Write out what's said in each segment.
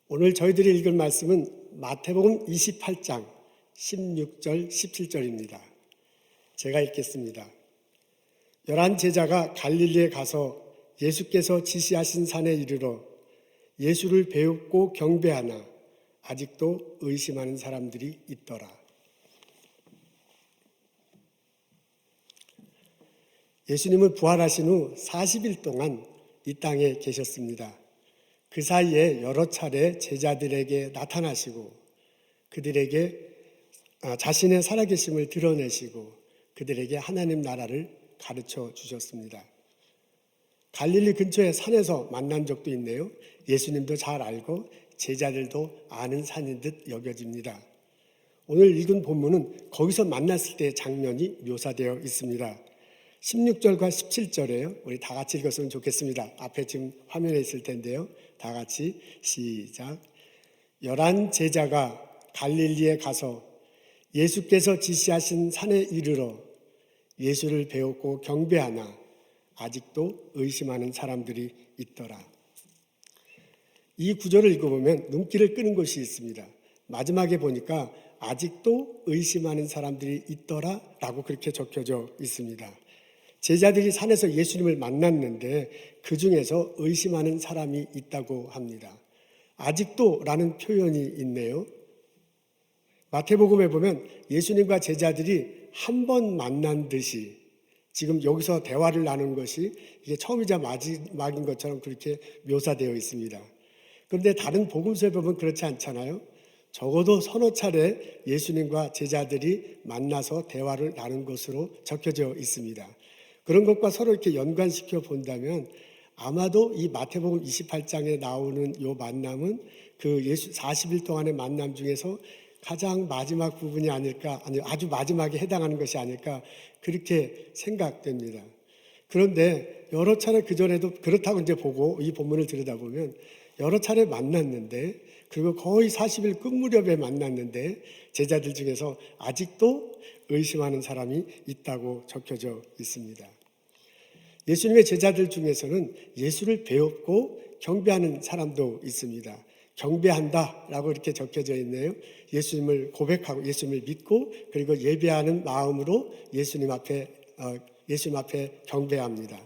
오늘 저희들이 읽을 말씀은 마태복음 28장 16절, 17절입니다. 제가 읽겠습니다. 11 제자가 갈릴리에 가서 예수께서 지시하신 산에 이르러 예수를 배웁고 경배하나 아직도 의심하는 사람들이 있더라. 예수님은 부활하신 후 40일 동안 이 땅에 계셨습니다. 그 사이에 여러 차례 제자들에게 나타나시고 그들에게 자신의 살아계심을 드러내시고 그들에게 하나님 나라를 가르쳐 주셨습니다. 갈릴리 근처의 산에서 만난 적도 있네요. 예수님도 잘 알고 제자들도 아는 산인 듯 여겨집니다. 오늘 읽은 본문은 거기서 만났을 때의 장면이 묘사되어 있습니다. 16절과 17절에요. 우리 다 같이 읽었으면 좋겠습니다. 앞에 지금 화면에 있을 텐데요. 다 같이 시작. 11 제자가 갈릴리에 가서 예수께서 지시하신 산에 이르러 예수를 배웠고 경배하나 아직도 의심하는 사람들이 있더라. 이 구절을 읽어보면 눈길을 끄는 것이 있습니다. 마지막에 보니까 아직도 의심하는 사람들이 있더라 라고 그렇게 적혀져 있습니다. 제자들이 산에서 예수님을 만났는데 그 중에서 의심하는 사람이 있다고 합니다. 아직도 라는 표현이 있네요. 마태복음에 보면 예수님과 제자들이 한 번 만난 듯이 지금 여기서 대화를 나눈 것이 이게 처음이자 마지막인 것처럼 그렇게 묘사되어 있습니다. 그런데 다른 복음서에 보면 그렇지 않잖아요. 적어도 서너 차례 예수님과 제자들이 만나서 대화를 나눈 것으로 적혀져 있습니다. 그런 것과 서로 이렇게 연관시켜 본다면 아마도 이 마태복음 28장에 나오는 이 만남은 그 예수 40일 동안의 만남 중에서 가장 마지막 부분이 아닐까, 아니 아주 마지막에 해당하는 것이 아닐까 그렇게 생각됩니다. 그런데 여러 차례 그전에도 그렇다고 이제 보고 이 본문을 들여다보면 여러 차례 만났는데 그리고 거의 40일 끝 무렵에 만났는데 제자들 중에서 아직도 의심하는 사람이 있다고 적혀져 있습니다. 예수님의 제자들 중에서는 예수를 배웠고 경배하는 사람도 있습니다. 경배한다라고 이렇게 적혀져 있네요. 예수님을 고백하고 예수님을 믿고 그리고 예배하는 마음으로 예수님 앞에 경배합니다.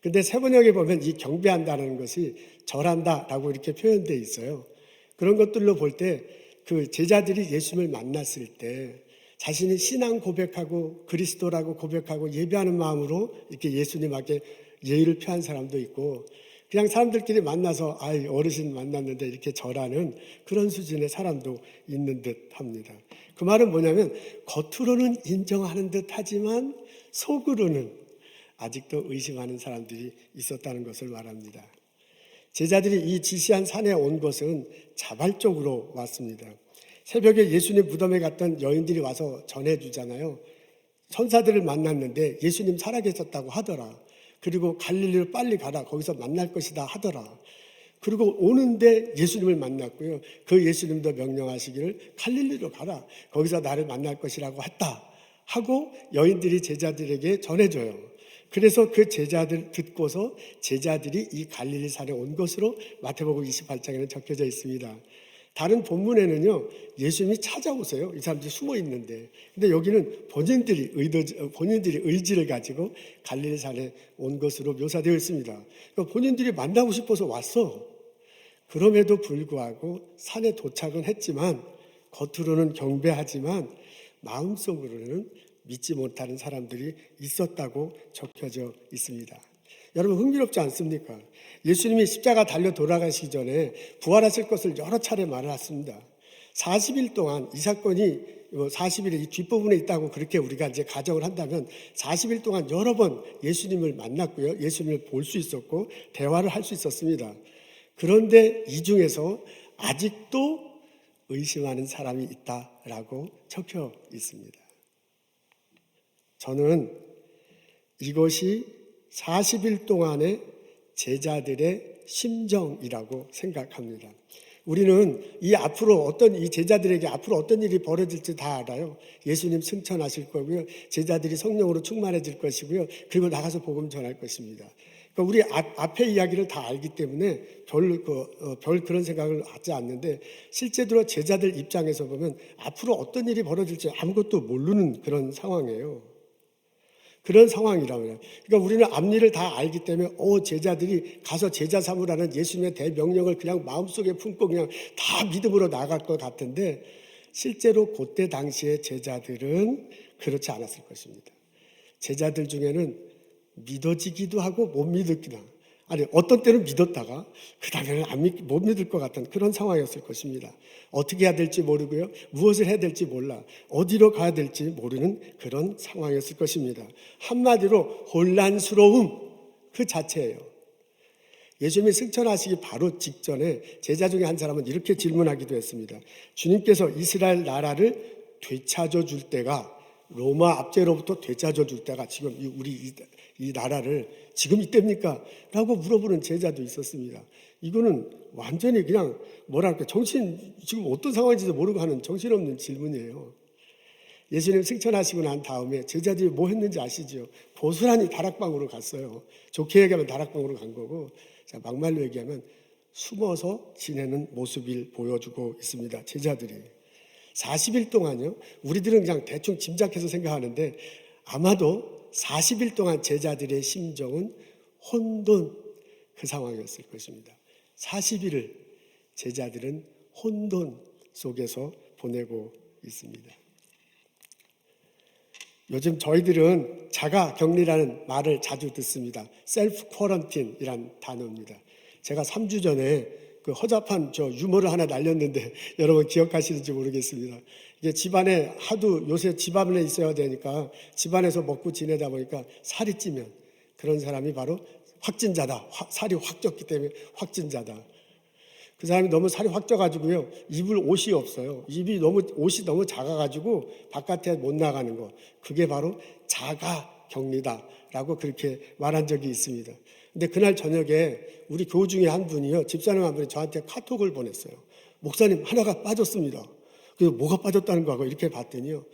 근데 세번역에 보면 이 경배한다는 것이 절한다라고 이렇게 표현되어 있어요. 그런 것들로 볼 때 그 제자들이 예수님을 만났을 때 자신이 신앙 고백하고 그리스도라고 고백하고 예배하는 마음으로 이렇게 예수님 앞에 예의를 표한 사람도 있고 그냥 사람들끼리 만나서 어르신 만났는데 이렇게 절하는 그런 수준의 사람도 있는 듯 합니다. 그 말은 뭐냐면 겉으로는 인정하는 듯 하지만 속으로는 아직도 의심하는 사람들이 있었다는 것을 말합니다. 제자들이 이 지시한 산에 온 것은 자발적으로 왔습니다. 새벽에 예수님 무덤에 갔던 여인들이 와서 전해주잖아요. 천사들을 만났는데 예수님 살아계셨다고 하더라. 그리고 갈릴리로 빨리 가라. 거기서 만날 것이다 하더라. 그리고 오는데 예수님을 만났고요. 그 예수님도 명령하시기를 갈릴리로 가라. 거기서 나를 만날 것이라고 했다. 하고 여인들이 제자들에게 전해줘요. 그래서 그 제자들 듣고서 제자들이 이 갈릴리 산에 온 것으로 마태복음 28장에는 적혀져 있습니다. 다른 본문에는요, 예수님이 찾아오세요. 이 사람들이 숨어 있는데. 근데 여기는 본인들이 의지를 가지고 갈릴리 산에 온 것으로 묘사되어 있습니다. 그러니까 본인들이 만나고 싶어서 왔어. 그럼에도 불구하고 산에 도착은 했지만, 겉으로는 경배하지만, 마음속으로는 믿지 못하는 사람들이 있었다고 적혀져 있습니다. 여러분 흥미롭지 않습니까? 예수님이 십자가 달려 돌아가시기 전에 부활하실 것을 여러 차례 말했습니다. 40일 동안 이 사건이 40일의 이 뒷부분에 있다고 그렇게 우리가 이제 가정을 한다면 40일 동안 여러 번 예수님을 만났고요. 예수님을 볼 수 있었고 대화를 할 수 있었습니다. 그런데 이 중에서 아직도 의심하는 사람이 있다라고 적혀 있습니다. 저는 이것이 40일 동안의 제자들의 심정이라고 생각합니다. 우리는 이 제자들에게 앞으로 어떤 일이 벌어질지 다 알아요. 예수님 승천하실 거고요. 제자들이 성령으로 충만해질 것이고요. 그리고 나가서 복음 전할 것입니다. 그러니까 우리 앞에 이야기를 다 알기 때문에 별 그런 생각을 하지 않는데, 실제로 제자들 입장에서 보면 앞으로 어떤 일이 벌어질지 아무것도 모르는 그런 상황이에요. 그런 상황이라고요. 그러니까 우리는 앞일을 다 알기 때문에 제자들이 가서 제자 삼으라는 예수님의 대명령을 그냥 마음속에 품고 그냥 다 믿음으로 나아갈 것 같은데, 실제로 그때 당시에 제자들은 그렇지 않았을 것입니다. 제자들 중에는 믿어지기도 하고 못 믿기도 하고, 아니 어떤 때는 믿었다가 그 다음에는 못 믿을 것 같은 그런 상황이었을 것입니다. 어떻게 해야 될지 모르고요, 무엇을 해야 될지 몰라, 어디로 가야 될지 모르는 그런 상황이었을 것입니다. 한마디로 혼란스러움 그 자체예요. 예수님이 승천하시기 바로 직전에 제자 중에 한 사람은 이렇게 질문하기도 했습니다. 주님께서 이스라엘 나라를 되찾아 줄 때가, 로마 압제로부터 되찾아 줄 때가 지금 우리 이 나라를 지금 이때입니까? 라고 물어보는 제자도 있었습니다. 이거는 완전히 그냥 뭐랄까 지금 어떤 상황인지도 모르고 하는 정신없는 질문이에요. 예수님 승천하시고 난 다음에 제자들이 뭐 했는지 아시죠? 고스란히 다락방으로 갔어요. 좋게 얘기하면 다락방으로 간 거고, 자, 막말로 얘기하면 숨어서 지내는 모습을 보여주고 있습니다. 제자들이 40일 동안요, 우리들은 그냥 대충 짐작해서 생각하는데 아마도 40일 동안 제자들의 심정은 혼돈 그 상황이었을 것입니다. 40일을 제자들은 혼돈 속에서 보내고 있습니다. 요즘 저희들은 자가격리라는 말을 자주 듣습니다. 셀프 쿼런틴이란 단어입니다. 제가 3주 전에 그 허접한 유머를 하나 날렸는데 여러분 기억하시는지 모르겠습니다. 이게 집안에 요새 집안에 있어야 되니까 집안에서 먹고 지내다 보니까 살이 찌면 그런 사람이 바로 확진자다. 살이 확 쪘기 때문에 확진자다. 그 사람이 너무 살이 확 쪄가지고요, 입을 옷이 없어요. 옷이 너무 작아가지고 바깥에 못 나가는 거. 그게 바로 자가격리다라고 그렇게 말한 적이 있습니다. 근데 그날 저녁에 우리 교우 중에 한 분이요, 집사님 한 분이 저한테 카톡을 보냈어요. 목사님, 하나가 빠졌습니다. 그래서 뭐가 빠졌다는 거고 이렇게 봤더니요,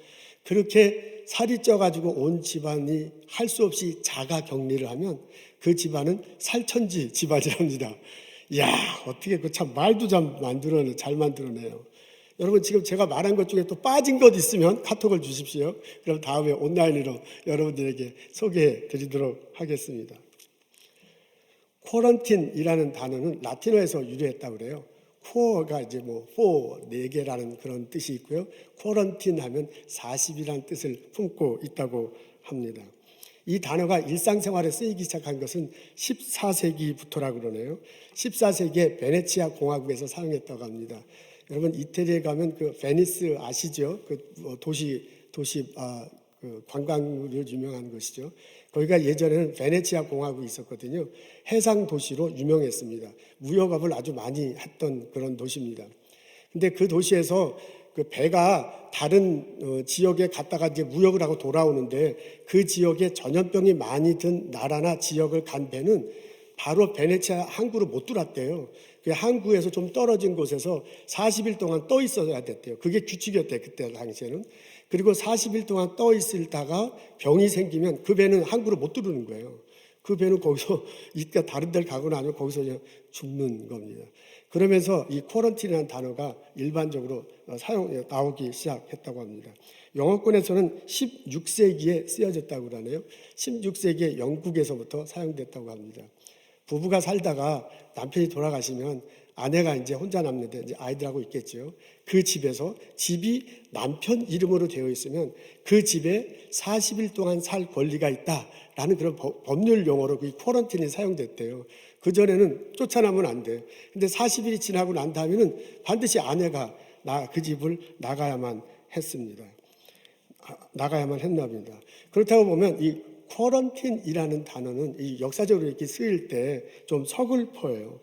그렇게 살이 쪄가지고 온 집안이 할 수 없이 자가격리를 하면 그 집안은 살천지 집안이랍니다. 이야, 어떻게 참 말도 잘 만들어내요. 여러분, 지금 제가 말한 것 중에 또 빠진 것 있으면 카톡을 주십시오. 그럼 다음에 온라인으로 여러분들에게 소개해 드리도록 하겠습니다. 쿼런틴이라는 단어는 라틴어에서 유래했다고 그래요. 쿼가 이제 네 개라는 그런 뜻이 있고요. 쿼런틴 하면 40이라는 뜻을 품고 있다고 합니다. 이 단어가 일상생활에 쓰이기 시작한 것은 14세기부터라고 그러네요. 14세기에 베네치아 공화국에서 사용했다고 합니다. 여러분, 이태리에 가면 그 베니스 아시죠? 그 도시 그 관광으로 유명한 것이죠. 거기가 예전에는 베네치아 공화국이 있었거든요. 해상 도시로 유명했습니다. 무역업을 아주 많이 했던 그런 도시입니다. 근데 그 도시에서 그 배가 다른 지역에 갔다가 이제 무역을 하고 돌아오는데, 그 지역에 전염병이 많이 든 나라나 지역을 간 배는 바로 베네치아 항구로 못 들어왔대요. 그 항구에서 좀 떨어진 곳에서 40일 동안 떠 있어야 됐대요. 그게 규칙이었대요, 그때 당시에는. 그리고 40일 동안 떠 있다가 병이 생기면 그 배는 항구로 못 들어오는 거예요. 그 배는 거기서 이따 다른 데를 가거나 아니면 거기서 그냥 죽는 겁니다. 그러면서 이 쿼런틴이라는 단어가 일반적으로 나오기 시작했다고 합니다. 영어권에서는 16세기에 쓰여졌다고 그러네요. 16세기에 영국에서부터 사용됐다고 합니다. 부부가 살다가 남편이 돌아가시면 아내가 이제 혼자 남는데 이제 아이들하고 있겠죠. 그 집에서 집이 남편 이름으로 되어 있으면 그 집에 40일 동안 살 권리가 있다라는 그런 법률 용어로 그 쿼런틴이 사용됐대요. 그전에는 쫓아나면 안 돼. 근데 40일이 지나고 난 다음에는 반드시 아내가 그 집을 나가야만 했습니다. 나가야만 했나 봅니다. 그렇다고 보면 이 쿼런틴이라는 단어는 이 역사적으로 이렇게 쓰일 때 좀 서글퍼요.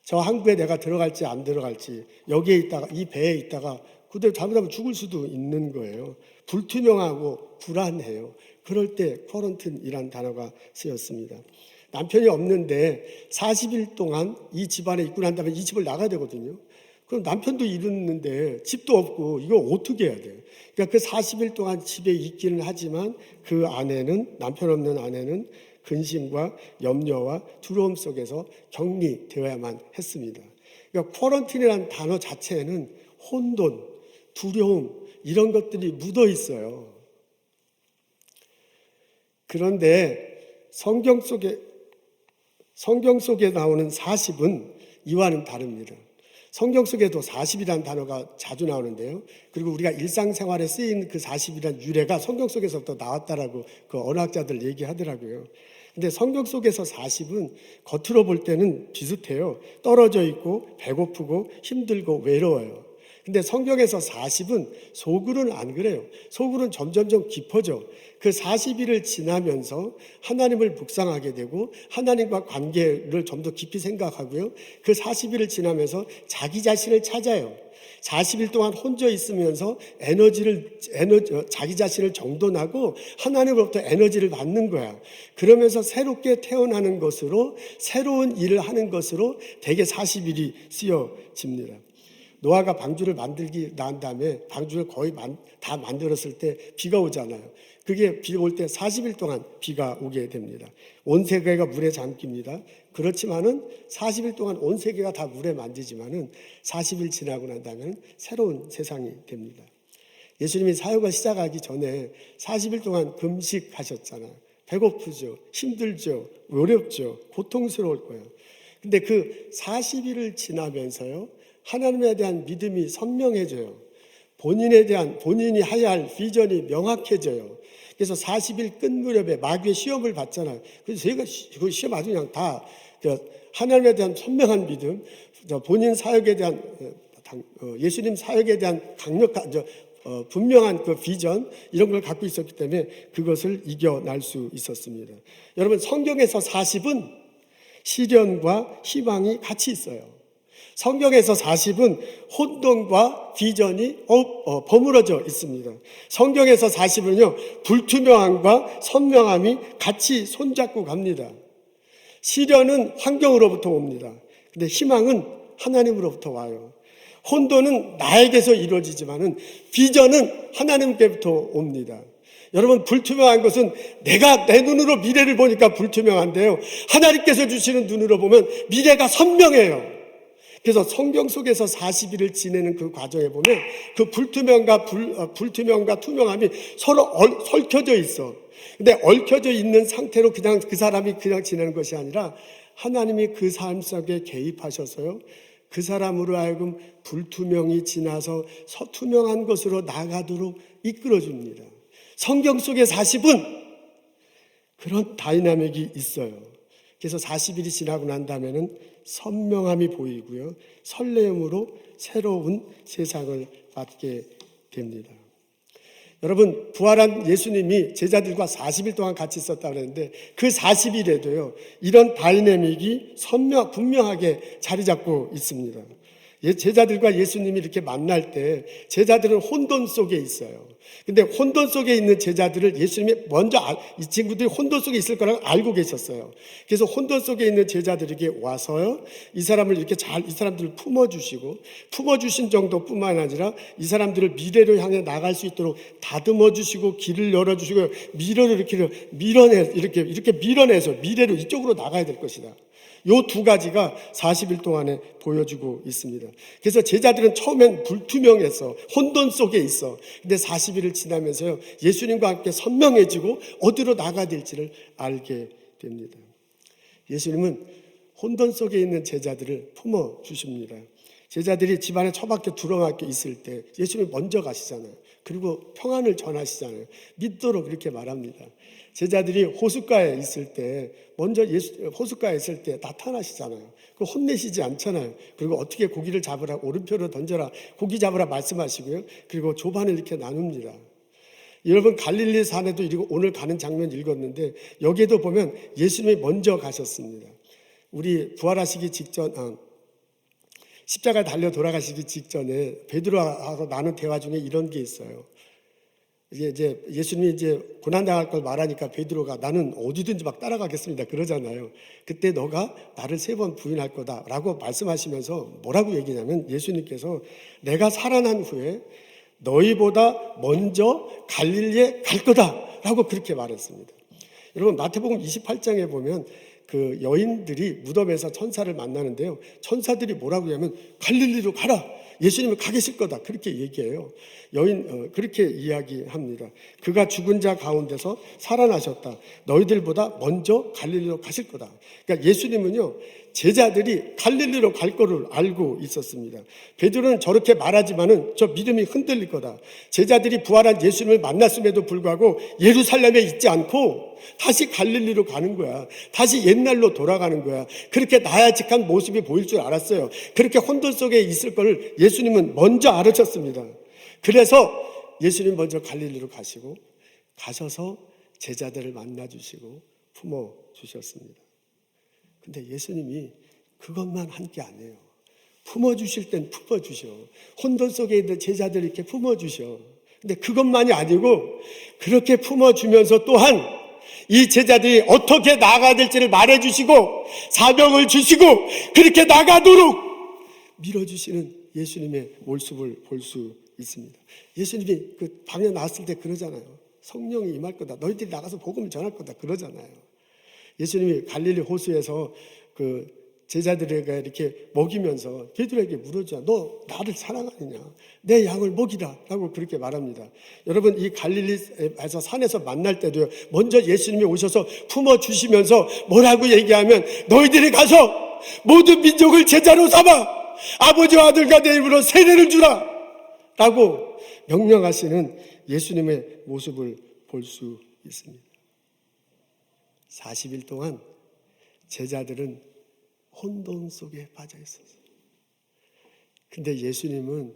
저 항구에 내가 들어갈지 안 들어갈지, 여기에 있다가 이 배에 있다가 그대로 잘못하면 죽을 수도 있는 거예요. 불투명하고 불안해요. 그럴 때 쿼런틴이라는 단어가 쓰였습니다. 남편이 없는데 40일 동안 이 집안에 있고 난 다음에 이 집을 나가야 되거든요. 그럼 남편도 잃었는데 집도 없고 이거 어떻게 해야 돼요? 그러니까 그 40일 동안 집에 있기는 하지만 그 아내는, 남편 없는 아내는 근심과 염려와 두려움 속에서 격리되어야만 했습니다. 그러니까 쿼런틴이라는 단어 자체에는 혼돈, 두려움 이런 것들이 묻어 있어요. 그런데 성경 속에 나오는 40은 이와는 다릅니다. 성경 속에도 40이라는 단어가 자주 나오는데요. 그리고 우리가 일상생활에 쓰인 그 40이라는 유래가 성경 속에서부터 나왔다라고 그 언어학자들 얘기하더라고요. 근데 성경 속에서 40은 겉으로 볼 때는 비슷해요. 떨어져 있고 배고프고 힘들고 외로워요. 근데 성경에서 40은 속으로는 안 그래요. 속으로는 점점점 깊어져. 그 40일을 지나면서 하나님을 묵상하게 되고 하나님과 관계를 좀 더 깊이 생각하고요. 그 40일을 지나면서 자기 자신을 찾아요. 40일 동안 혼자 있으면서 자기 자신을 정돈하고 하나님으로부터 에너지를 받는 거야. 그러면서 새롭게 태어나는 것으로 새로운 일을 하는 것으로 대개 40일이 쓰여집니다. 노아가 방주를 만들기 난 다음에 방주를 거의 다 만들었을 때 비가 오잖아요. 그게 비 올 때 40일 동안 비가 오게 됩니다. 온 세계가 물에 잠깁니다. 그렇지만은 40일 동안 온 세계가 다 물에 만지지만은 40일 지나고 난 다음에 새로운 세상이 됩니다. 예수님이 사역을 시작하기 전에 40일 동안 금식하셨잖아요. 배고프죠, 힘들죠, 어렵죠, 고통스러울 거예요. 근데 그 40일을 지나면서요, 하나님에 대한 믿음이 선명해져요. 본인이 해야 할 비전이 명확해져요. 그래서 40일 끝 무렵에 마귀의 시험을 받잖아요. 그래서 제가 그 시험 아주 그냥 다 하나님에 대한 선명한 믿음, 본인 사역에 대한 예수님 사역에 대한 강력한 분명한 그 비전 이런 걸 갖고 있었기 때문에 그것을 이겨낼 수 있었습니다. 여러분 성경에서 40은 시련과 희망이 같이 있어요. 성경에서 40은 혼돈과 비전이 버무러져 있습니다. 성경에서 40은요, 불투명함과 선명함이 같이 손잡고 갑니다. 시련은 환경으로부터 옵니다. 근데 희망은 하나님으로부터 와요. 혼돈은 나에게서 이루어지지만은 비전은 하나님께부터 옵니다. 여러분 불투명한 것은 내가 내 눈으로 미래를 보니까 불투명한데요. 하나님께서 주시는 눈으로 보면 미래가 선명해요. 그래서 성경 속에서 40일을 지내는 그 과정에 보면 그 불투명과 투명함이 서로 얽혀져 있어. 근데 얽혀져 있는 상태로 그냥 그 사람이 그냥 지내는 것이 아니라 하나님이 그 삶 속에 개입하셔서요. 그 사람으로 하여금 불투명이 지나서 투명한 것으로 나가도록 이끌어줍니다. 성경 속의 40은 그런 다이나믹이 있어요. 그래서 40일이 지나고 난 다음에는 선명함이 보이고요. 설레임으로 새로운 세상을 맞게 됩니다. 여러분 부활한 예수님이 제자들과 40일 동안 같이 있었다고 그랬는데 그 40일에도요. 이런 다이내믹이 분명하게 자리 잡고 있습니다. 제자들과 예수님이 이렇게 만날 때 제자들은 혼돈 속에 있어요. 근데 혼돈 속에 있는 제자들을 예수님이 먼저 이 친구들이 혼돈 속에 있을 거라고 알고 계셨어요. 그래서 혼돈 속에 있는 제자들에게 와서요. 이 사람들을 품어주신 정도뿐만 아니라 이 사람들을 미래로 향해 나갈 수 있도록 다듬어 주시고 길을 열어주시고 미래로 이렇게 밀어내서 미래로 이쪽으로 나가야 될 것이다. 요 두 가지가 40일 동안에 보여주고 있습니다. 그래서 제자들은 처음엔 불투명해서 혼돈 속에 있어. 근데 40일을 지나면서요, 예수님과 함께 선명해지고 어디로 나가야 될지를 알게 됩니다. 예수님은 혼돈 속에 있는 제자들을 품어주십니다. 제자들이 집안에 처박혀 들어막혀 있을 때 예수님이 먼저 가시잖아요. 그리고 평안을 전하시잖아요. 믿도록 그렇게 말합니다. 제자들이 호숫가에 있을 때 호숫가에 있을 때 나타나시잖아요. 그 혼내시지 않잖아요. 그리고 어떻게 고기를 잡으라, 오른편으로 던져라, 고기 잡으라 말씀하시고요. 그리고 조반을 이렇게 나눕니다. 여러분 갈릴리 산에도 오늘 가는 장면 읽었는데 여기에도 보면 예수님이 먼저 가셨습니다. 우리 부활하시기 직전 십자가에 달려 돌아가시기 직전에 베드로하고 나눈 대화 중에 이런 게 있어요. 이제 예수님이 고난당할 걸 말하니까 베드로가 나는 어디든지 막 따라가겠습니다 그러잖아요. 그때 너가 나를 3번 부인할 거다라고 말씀하시면서 뭐라고 얘기냐면 예수님께서 내가 살아난 후에 너희보다 먼저 갈릴리에 갈 거다라고 그렇게 말했습니다. 여러분 마태복음 28장에 보면 그 여인들이 무덤에서 천사를 만나는데요. 천사들이 뭐라고 하면 갈릴리로 가라. 예수님은 가 계실 거다. 그렇게 얘기해요. 그렇게 이야기합니다. 그가 죽은 자 가운데서 살아나셨다. 너희들보다 먼저 갈릴리로 가실 거다. 그러니까 예수님은요, 제자들이 갈릴리로 갈 거를 알고 있었습니다. 베드로는 저렇게 말하지만은 저 믿음이 흔들릴 거다. 제자들이 부활한 예수님을 만났음에도 불구하고 예루살렘에 있지 않고 다시 갈릴리로 가는 거야. 다시 옛날로 돌아가는 거야. 그렇게 나야직한 모습이 보일 줄 알았어요. 그렇게 혼돈 속에 있을 걸 예수님은 먼저 알으셨습니다. 그래서 예수님 먼저 갈릴리로 가셔서 제자들을 만나주시고 품어주셨습니다. 근데 예수님이 그것만 한 게 아니에요. 품어주실 땐 품어주셔. 혼돈 속에 있는 제자들 이렇게 품어주셔. 근데 그것만이 아니고 그렇게 품어주면서 또한 이 제자들이 어떻게 나아가야 될지를 말해주시고 사명을 주시고 그렇게 나가도록 밀어주시는 예수님의 모습을 볼 수 있습니다. 예수님이 그 방에 나왔을 때 그러잖아요. 성령이 임할 거다. 너희들이 나가서 복음을 전할 거다. 그러잖아요. 예수님이 갈릴리 호수에서 그 제자들에게 이렇게 먹이면서 베드로에게 물어줘. 너 나를 사랑하느냐? 내 양을 먹이라. 라고 그렇게 말합니다. 여러분, 이 갈릴리에서 산에서 만날 때도요, 먼저 예수님이 오셔서 품어주시면서 뭐라고 얘기하면 너희들이 가서 모든 민족을 제자로 삼아 아버지와 아들과 내 이름으로 세례를 주라. 라고 명령하시는 예수님의 모습을 볼 수 있습니다. 40일 동안 제자들은 혼돈 속에 빠져 있었어요. 근데 예수님은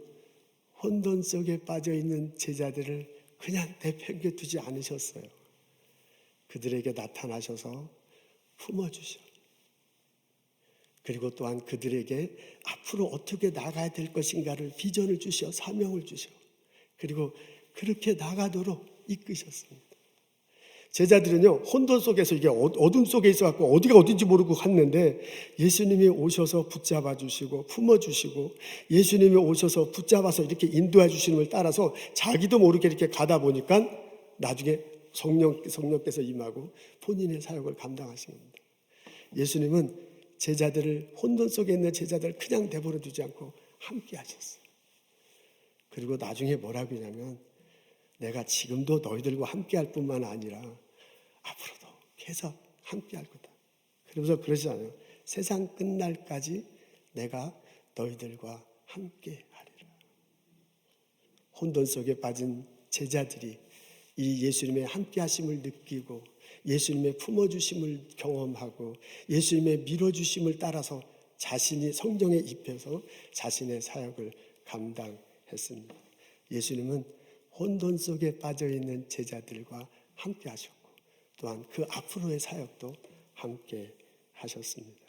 혼돈 속에 빠져 있는 제자들을 그냥 내팽개두지 않으셨어요. 그들에게 나타나셔서 품어주셔. 그리고 또한 그들에게 앞으로 어떻게 나가야 될 것인가를 비전을 주셔, 사명을 주셔. 그리고 그렇게 나가도록 이끄셨습니다. 제자들은요, 혼돈 속에서 이게 어둠 속에 있어갖고 어디가 어딘지 모르고 갔는데 예수님이 오셔서 붙잡아 주시고 품어주시고 예수님이 오셔서 붙잡아서 이렇게 인도해 주시는 걸 따라서 자기도 모르게 이렇게 가다 보니까 나중에 성령께서 임하고 본인의 사역을 감당하신 겁니다. 예수님은 제자들을, 혼돈 속에 있는 제자들을 그냥 내버려 두지 않고 함께 하셨어요. 그리고 나중에 뭐라고 하냐면 내가 지금도 너희들과 함께 할 뿐만 아니라 앞으로도 계속 함께 할 거다. 그러면서 그러시잖아요. 세상 끝날까지 내가 너희들과 함께 하리라. 혼돈 속에 빠진 제자들이 이 예수님의 함께 하심을 느끼고 예수님의 품어주심을 경험하고 예수님의 밀어주심을 따라서 자신이 성령에 입혀서 자신의 사역을 감당했습니다. 예수님은 혼돈 속에 빠져있는 제자들과 함께 하셨고 또한 그 앞으로의 사역도 함께 하셨습니다.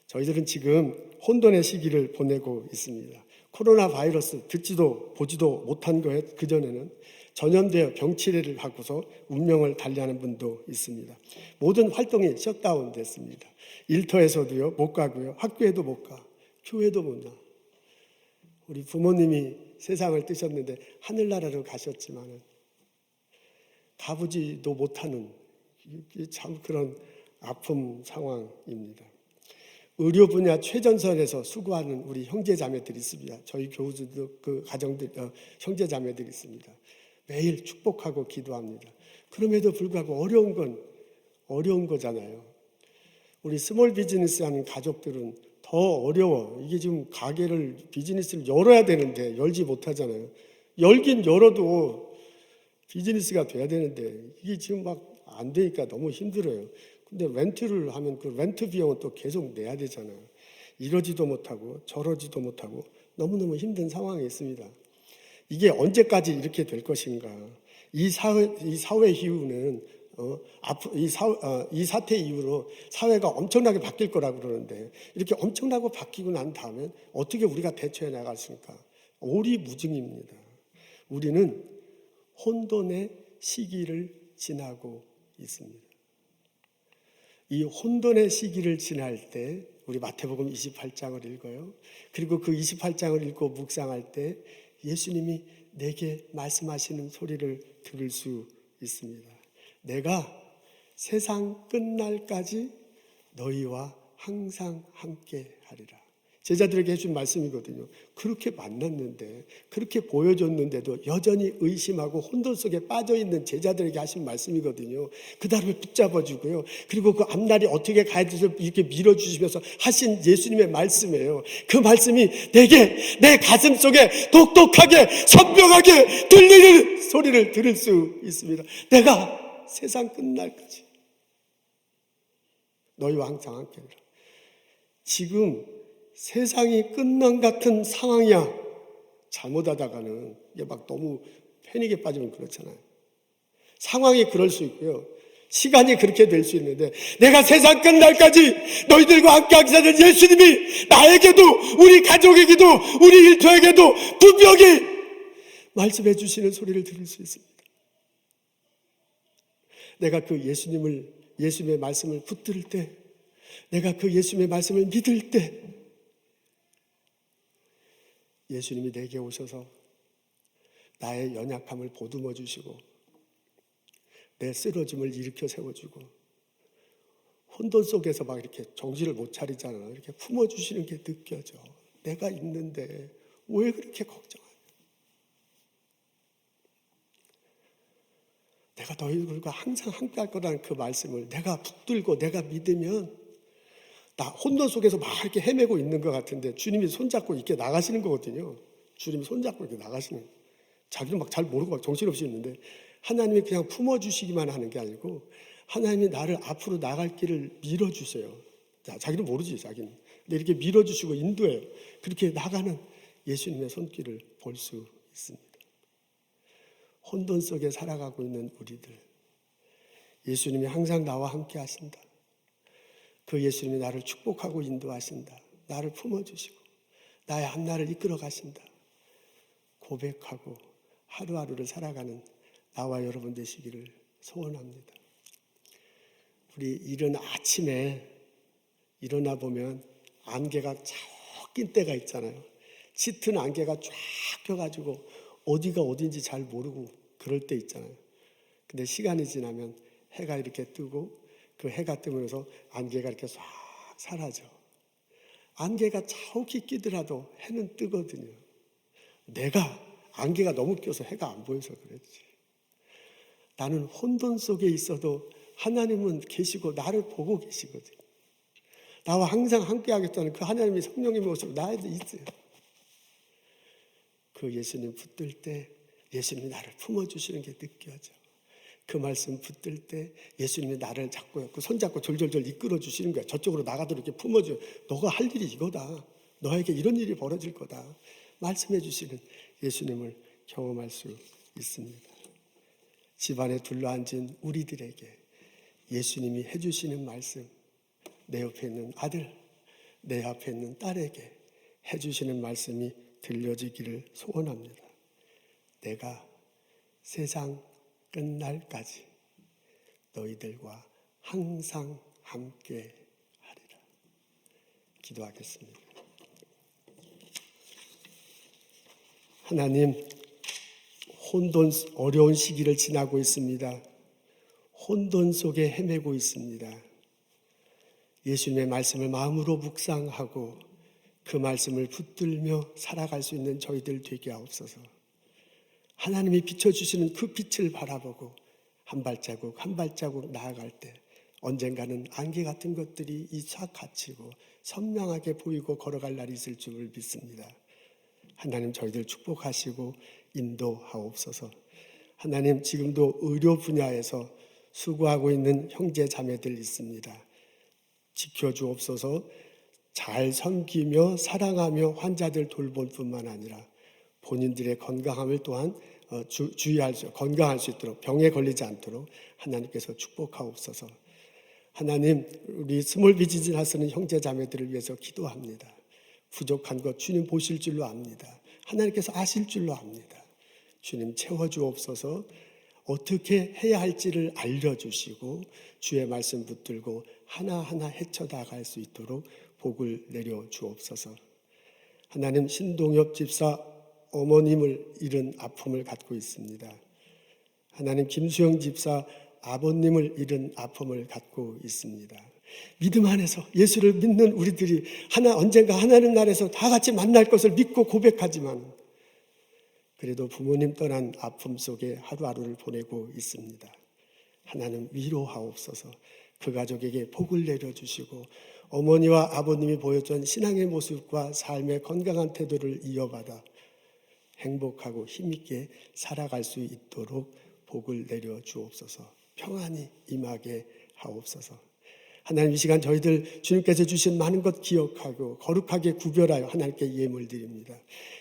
저희들은 지금 혼돈의 시기를 보내고 있습니다. 코로나 바이러스 듣지도 보지도 못한 거에 그전에는 전염되어 병치레를 하고서 운명을 달리하는 분도 있습니다. 모든 활동이 셧다운 됐습니다. 일터에서도요 못 가고요, 학교에도 못 가, 교회도 못 나. 우리 부모님이 세상을 뜨셨는데 하늘나라로 가셨지만은 가보지도 못하는 참 그런 아픔 상황입니다. 의료 분야 최전선에서 수고하는 우리 형제자매들이 있습니다. 저희 교우들도 그 가정들 형제자매들이 있습니다. 매일 축복하고 기도합니다. 그럼에도 불구하고 어려운 거잖아요. 우리 스몰 비즈니스 하는 가족들은 더 어려워. 이게 지금 비즈니스를 열어야 되는데 열지 못하잖아요. 열긴 열어도 비즈니스가 돼야 되는데 이게 지금 막 안 되니까 너무 힘들어요. 근데 렌트를 하면 그 렌트 비용은 또 계속 내야 되잖아요. 이러지도 못하고 저러지도 못하고 너무너무 힘든 상황에 있습니다. 이게 언제까지 이렇게 될 것인가? 이 사회 이후는 이 사태 이후로 사회가 엄청나게 바뀔 거라고 그러는데 이렇게 엄청나게 바뀌고 난 다음에 어떻게 우리가 대처해 나갔습니까? 오리무중입니다. 우리는 혼돈의 시기를 지나고 있습니다. 이 혼돈의 시기를 지날 때 우리 마태복음 28장을 읽어요. 그리고 그 28장을 읽고 묵상할 때 예수님이 내게 말씀하시는 소리를 들을 수 있습니다. 내가 세상 끝날까지 너희와 항상 함께 하리라. 제자들에게 해준 말씀이거든요. 그렇게 만났는데, 그렇게 보여줬는데도 여전히 의심하고 혼돈 속에 빠져있는 제자들에게 하신 말씀이거든요. 그 다음에 붙잡아주고요. 그리고 그 앞날이 어떻게 가야 될지 이렇게 밀어주시면서 하신 예수님의 말씀이에요. 그 말씀이 내게 내 가슴 속에 독특하게 선명하게 들리는 소리를 들을 수 있습니다. 내가 세상 끝날까지 너희와 항상 함께 하리라. 지금 세상이 끝난 같은 상황이야. 잘못하다가는 이게 막 너무 패닉에 빠지면 그렇잖아요. 상황이 그럴 수 있고요. 시간이 그렇게 될 수 있는데, 내가 세상 끝날까지 너희들과 함께 하시는 예수님이 나에게도, 우리 가족에게도, 우리 일터에게도 분명히 말씀해 주시는 소리를 들을 수 있습니다. 내가 그 예수님의 말씀을 붙들 때, 내가 그 예수님의 말씀을 믿을 때, 예수님이 내게 오셔서 나의 연약함을 보듬어 주시고 내 쓰러짐을 일으켜 세워주고 혼돈 속에서 막 이렇게 정신을 못 차리잖아요. 이렇게 품어주시는 게 느껴져. 내가 있는데 왜 그렇게 걱정하냐. 내가 너희들과 항상 함께 할 거라는 그 말씀을 내가 붙들고 내가 믿으면, 나 혼돈 속에서 막 이렇게 헤매고 있는 것 같은데 주님이 손잡고 이렇게 나가시는 거거든요. 주님이 손잡고 이렇게 나가시는 거예요. 자기는 막 잘 모르고 막 정신없이 있는데 하나님이 그냥 품어주시기만 하는 게 아니고 하나님이 나를 앞으로 나갈 길을 밀어주세요. 자기는 모르지, 자기는. 근데 이렇게 밀어주시고 인도해요. 그렇게 나가는 예수님의 손길을 볼 수 있습니다. 혼돈 속에 살아가고 있는 우리들, 예수님이 항상 나와 함께 하신다. 그 예수님이 나를 축복하고 인도하신다. 나를 품어주시고 나의 앞날을 이끌어 가신다. 고백하고 하루하루를 살아가는 나와 여러분 되시기를 소원합니다. 우리 이른 아침에 일어나 보면 안개가 쫙 낀 때가 있잖아요. 짙은 안개가 쫙 껴가지고 어디가 어딘지 잘 모르고 그럴 때 있잖아요. 근데 시간이 지나면 해가 이렇게 뜨고 그 해가 뜨면서 안개가 이렇게 싹 사라져. 안개가 자욱히 끼더라도 해는 뜨거든요. 내가 안개가 너무 껴서 해가 안 보여서 그랬지. 나는 혼돈 속에 있어도 하나님은 계시고 나를 보고 계시거든요. 나와 항상 함께 하겠다는 그 하나님의 성령의 모습 나에도 있어요. 그 예수님 붙들 때 예수님이 나를 품어주시는 게 느껴져. 그 말씀 붙들 때 예수님이 나를 잡고 손잡고 졸졸졸 이끌어 주시는 거야. 저쪽으로 나가도록 이렇게 품어줘. 너가 할 일이 이거다. 너에게 이런 일이 벌어질 거다. 말씀해 주시는 예수님을 경험할 수 있습니다. 집안에 둘러앉은 우리들에게 예수님이 해주시는 말씀, 내 옆에 있는 아들, 내 앞에 있는 딸에게 해주시는 말씀이 들려지기를 소원합니다. 내가 세상 끝날까지 너희들과 항상 함께 하리라. 기도하겠습니다. 하나님, 어려운 시기를 지나고 있습니다. 혼돈 속에 헤매고 있습니다. 예수님의 말씀을 마음으로 묵상하고 그 말씀을 붙들며 살아갈 수 있는 저희들 되게 하옵소서. 하나님이 비춰주시는 그 빛을 바라보고 한 발자국 한 발자국 나아갈 때 언젠가는 안개 같은 것들이 이싹 갇히고 선명하게 보이고 걸어갈 날이 있을 줄을 믿습니다. 하나님, 저희들 축복하시고 인도하옵소서. 하나님, 지금도 의료 분야에서 수고하고 있는 형제 자매들 있습니다. 지켜주옵소서. 잘 섬기며 사랑하며 환자들 돌볼 뿐만 아니라 본인들의 건강함을 또한 건강할 수 있도록, 병에 걸리지 않도록 하나님께서 축복하옵소서. 하나님, 우리 스몰 비즈니스 하시는 형제 자매들을 위해서 기도합니다. 부족한 것 주님 보실 줄로 압니다. 하나님께서 아실 줄로 압니다. 주님 채워주옵소서. 어떻게 해야 할지를 알려주시고 주의 말씀 붙들고 하나하나 헤쳐나갈 수 있도록 복을 내려주옵소서. 하나님, 신동엽 집사 어머님을 잃은 아픔을 갖고 있습니다. 하나님, 김수영 집사 아버님을 잃은 아픔을 갖고 있습니다. 믿음 안에서 예수를 믿는 우리들이 언젠가 하나님 나라에서 다 같이 만날 것을 믿고 고백하지만 그래도 부모님 떠난 아픔 속에 하루하루를 보내고 있습니다. 하나님 위로하옵소서. 그 가족에게 복을 내려주시고 어머니와 아버님이 보여준 신앙의 모습과 삶의 건강한 태도를 이어받아 행복하고 힘있게 살아갈 수 있도록 복을 내려주옵소서. 평안히 임하게 하옵소서. 하나님, 이 시간 저희들 주님께서 주신 많은 것 기억하고 거룩하게 구별하여 하나님께 예물 드립니다.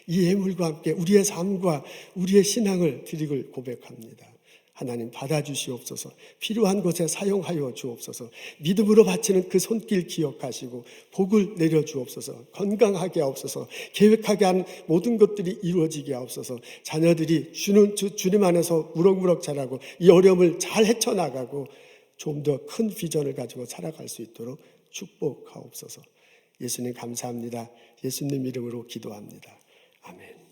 이 예물과 함께 우리의 삶과 우리의 신앙을 드리길 고백합니다. 하나님 받아주시옵소서. 필요한 곳에 사용하여 주옵소서. 믿음으로 바치는 그 손길 기억하시고 복을 내려주옵소서. 건강하게 하옵소서. 계획하게 한 모든 것들이 이루어지게 하옵소서. 자녀들이 주님 안에서 무럭무럭 자라고 이 어려움을 잘 헤쳐나가고 좀 더 큰 비전을 가지고 살아갈 수 있도록 축복하옵소서. 예수님 감사합니다. 예수님 이름으로 기도합니다. 아멘.